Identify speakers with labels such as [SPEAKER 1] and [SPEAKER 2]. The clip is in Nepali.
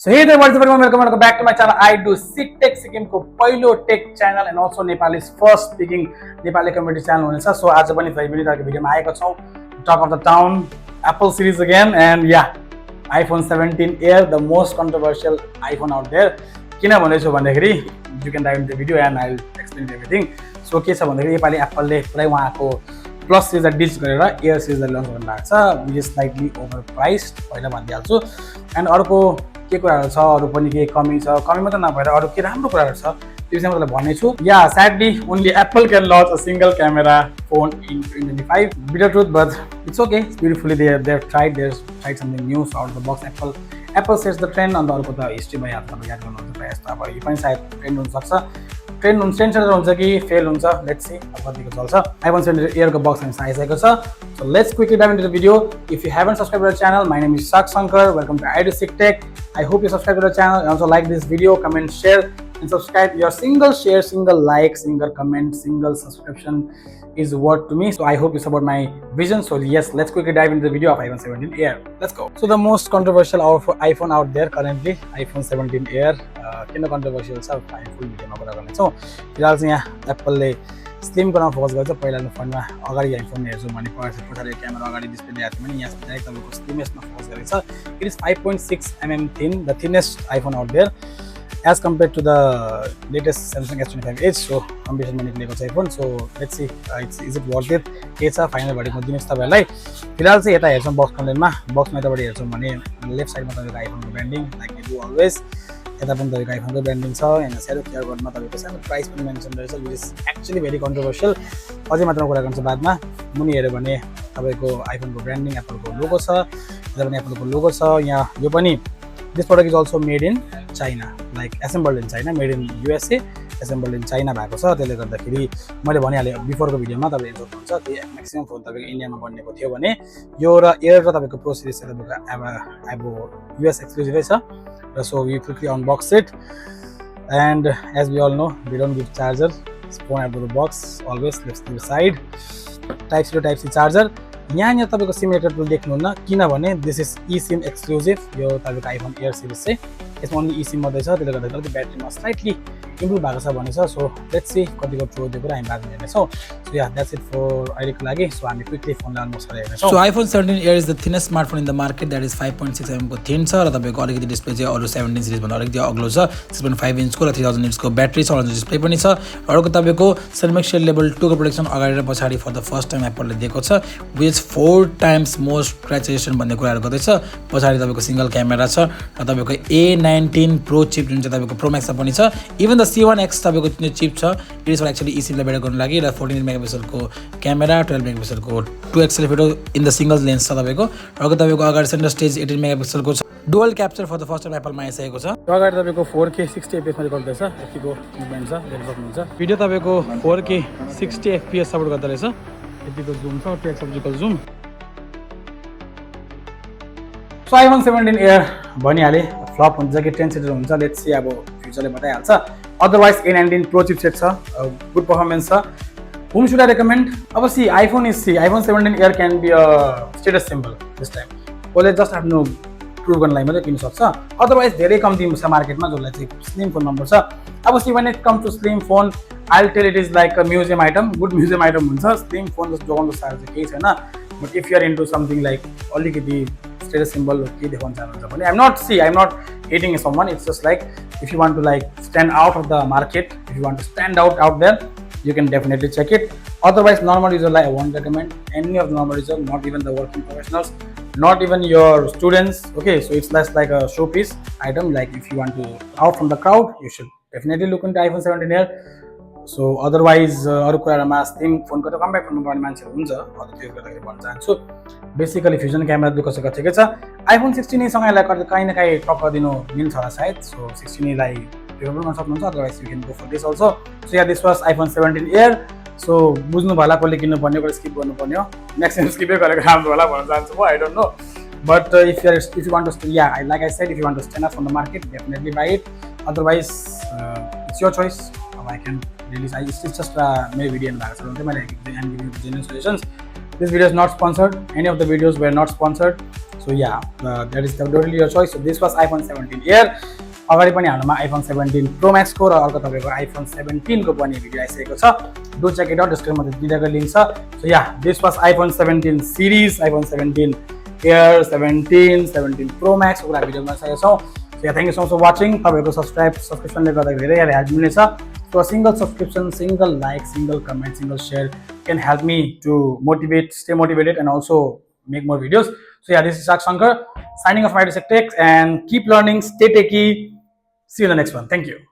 [SPEAKER 1] So hey there, what's up everyone? Welcome back to my channel. I do Sik Tech Sikimको पहिलो tech channel and also Nepali's first speaking Nepali community channel हुनेछ. So आज पनि फेरि पनि तपाईको भिडियोमा आएका छौं. Talk of the town, Apple series again, and yeah, iPhone 17 Air, the most controversial iPhone out there. किन भन्दैछु भन्दाखेरि you can dive into the video and I'll explain everything. So के छ भन्दाखेरि नेपाली Apple ले पुरै उहाँको Plus series ditch गरेर Air series लन्च गर्न भएको छ, which is slightly overpriced पहिला भनिदिहाल्छु. And अर्को के कुराहरु छ, अरु पनि के कमी छ, कमी मात्र नभएर अरु के राम्रो कुराहरु छ त्यो विषयमा तपाईलाई भन्नेछु. Yeah, sadly only Apple can launch a single camera phone in 2025. Bitter truth, but it's okay. It's beautifully they've tried something new out of the box. Apple sets the trend on the अर्को त हिस्ट्री भइ हाल्छ, तपाईले याद गर्नुहुन्छ प्रायः जस्तो. अब यो पनि सायद ट्रेन्ड हुन सक्छ. ट्रेन्ड हुन्छ कि फेल हुन्छ, लेट्स सी अब कतिको चल्छ. iPhone 17 Air को बक्स हामी आइसकेको छ. So let's quickly dive into the video. If you haven't subscribed to our channel, my name is Shankar. Welcome to I do Sik Tech. I hope you subscribe to the channel and also like this video, comment, share and subscribe. Your single share, single like, single comment, single subscription is worth to me. So I hope you support my vision. So yes, let's quickly dive into the video of iPhone 17 Air. Let's go. So the most controversial iPhone out there currently, iPhone 17 Air. किन controversial छ हामी फुल भिडियोमा कुरा गर्नेछौँ. फिलहाल चाहिँ यहाँ एप्पलले स्लिम गर्न फोकस गर्छ. पहिला फोनमा अगाडि हामी फोन हेर्छौँ भने पछाडि क्यामेरा अगाडि डिस्प्ले दिएको थियो भने यहाँ डाइरेक्ट तपाईको स्लिमेस्टमा फोकस गरेको छ. It is 5.6 mm thin, the thinnest iPhone out there as compared to the latest Samsung S25 Edge. So कम्पिटिसनमा निक्लेको छ iPhone. So let's see is it worth it. के छ फाइनल भर्डिक्ट म दिनुस् तपाईहरुलाई. फिलहाल चाहिँ यता हेर्छौँ बक्स कन्टेन्टमा. बक्समा यताबाट हेर्छौँ भने लेफ्ट साइडमा तपाईको आइफोनको branding like you do always. यता पनि तपाईको आइफोनको ब्रान्डिङ छ. यहाँ सानो क्लियर गर्नमा तपाईको सानो प्राइस पनि मेन्सन रहेछ, which is actually very controversial. अझै मात्रामा कुरा गर्छ बादमा. मुनि हेर्यो भने तपाईको आइफोनको ब्रान्डिङ एप्पलको लोगो छ. यता पनि एप्पलको लोगो छ. यहाँ यो पनि this product is also made in China, like assembled in China, made in USA, assembled in China भएको छ. त्यसले गर्दाखेरि मैले भनिहाले बिफोरको भिडियोमा तपाईले हेर्नु सक्नुहुन्छ त्यो म्याक्सिमम फोन तपाईको इन्डियामा बनेको थियो भने यो र एयर र तपाईको प्रो सिरिज चाहिँ तपाईको अब US एक्सक्लुसिभै छ. So we quickly unbox it, and as we all know, we don't give charger. Phone out of the box always left to the side. Type C to Type C charger. यहाँ तपाईको सिम रेटर टुल देख्नुहुन्न किनभने दिस इज eSIM एक्सक्लुसिभ. यो तपाईको आइफोन एयर सिरिज चाहिँ यसमा ओन्ली eSIM मात्रै छ. त्यसले गर्दा ब्याट्रीमा स्लाइटली इम्प्रुभ भएको छ भनेछ. सो लेट्स सी कतिको ट्रु त्यो कुरा हामी बादमा हेर्नेछौँ. So yeah that's it for अहिलेको लागि. सो हामी क्विकली फोनलाई अनबक्स गरेर हेर्नेछौँ. So iPhone 17 Air is the thinnest smartphone in the market. That is 5.6 mm को थिन छ र तपाईको अलिकति डिस्प्ले चाहिँ अरु 17 सिरिज भन्दा अलिकति अग्लो छ. 6.5 इन्चको र 3000 निट्सको ब्याट्री छ. अरेन्ज डिस्प्ले पनि छ. अर्को तपाईको सेरामिक शील्ड लेभल 2 को प्रोटेक्सन अगाडि र पछाडि फर द फर्स्ट टाइम एप्पलले दिएको छ, which 4 times most scratch resistant भन्ने कुराहरु गर्दैछ. पछाडि तपाईको सिंगल क्यामेरा छ र तपाईको A19 प्रो चिप जुन चाहिँ तपाईको प्रो म्याक्समा पनि छ. इभन द C1X तपाईको जुन चिप छ it is for actually eSIM लाई बेटर गर्नु लागि र 14 मेगापिक्सलको क्यामेरा, 12 मेगापिक्सलको 2x photo in the single lens छ तपाईको. अर्को तपाईको अगाडि सेन्टर स्टेज 18 मेगापिक्सलको छ. Dual capture for the first time एप्पलमा आइसकेको छ. अगाडि तपाईको 4K 60 fps मा रेकर्ड गर्दैछ. यतिको मुभमेन्ट छ, देख्न सक्नुहुन्छ. भिडियो तपाईको 4K 60 fps सपोर्ट गर्दै रहेछ. यतिको जुम छ, 2x optical zoom. So iPhone 17 Air भनिहाले फ्लप हुन्छ कि 10 सिटर हुन्छ. लेट्स सी अब फ्युचरले बताइहाल्छ. अदरवाइज A19 प्रो चिपसेट छ, गुड पर्फर्मेन्स छ. Whom should I recommend? अब see iPhone 17 Air can be a status symbol this time. कसले जस्ट आफ्नो प्रुभ गर्न लागि मात्रै किन्न सक्छ. अदरवाइज धेरै कम्ती छ मार्केटमा जसलाई चाहिँ स्लिम फोन मनपर्छ. अब C when it comes to slim phone, I'll tell it is like a museum item. Good museum item हुन्छ. स्लिम फोन जस्तो जोगाउनु साह्रो चाहिँ केही छैन. But if you are into something like अलिकति status symbol के देखाउन चाहनुहुन्छ भने I'm not hating someone. It's just like if you want to like stand out of the market, if you want to stand out there, you can definitely check it. Otherwise, normal user like I won't recommend any of the normal user, not even the working professionals, not even your students. Okay, so it's less like a showpiece item. Like if you want to out from the crowd, you should definitely look into iPhone 17 Air. So otherwise अरु कुराहरुमा स्लिम फोनको त कम्प्याक्ट फोन गर्ने मान्छेहरु हुन्छ. अझ त्यो गर्दाखेरि भन्न चाहन्छु बेसिकली फ्युजन क्यामेरा दुःखसँग ठिकै छ. iPhone 16 सँगैलाई कहीँ न कहीँ टक्कर दिनु मिल्छ होला सायद. सो 16 लाई प्रिफर गर्न सक्नुहुन्छ. Otherwise you can go for this also. So yeah this was iPhone 17 Air. So बुझ्नु भला कसले किन्नु पर्ने कसले स्किप गर्नु पर्ने हो. म्याक्सिमम स्किपै गरेको राम्रो होला भन्न चाहन्छु म. I don't know. But if you want to, yeah, like I said, if you want to stand out from the market, definitely buy it. Otherwise, it's your choice. I can release. It's just my video and back. So don't I'm giving you genuine solutions. This video is not sponsored. Any of the videos were not sponsored. So yeah, that is totally your choice. So this was iPhone 17 Air. अगाडि पनि हाम्रोमा iPhone 17 Pro Max को र अर्को तपाईँको iPhone 17 को पनि भिडियो आइसकेको छ. डु चेक इट आउट, डिस्क्रिप्सनमा दिएको लिङ्क छ. So yeah, this was iPhone 17 series, iPhone 17 Air, 17, 17 Pro Max को कुरा भिडियो बनाइसकेको छौँ. So yeah, thank you so much for watching. तपाईँको सब्सक्रिप्सनले गर्दा धेरै हेल्प मिल्नेछ. So a single subscription, single like, single comment, single share can help me to stay motivated, and also make more videos. So yeah, this is Shankar signing off my Sik Tech, and keep learning, stay techy. See you in the next one. Thank you.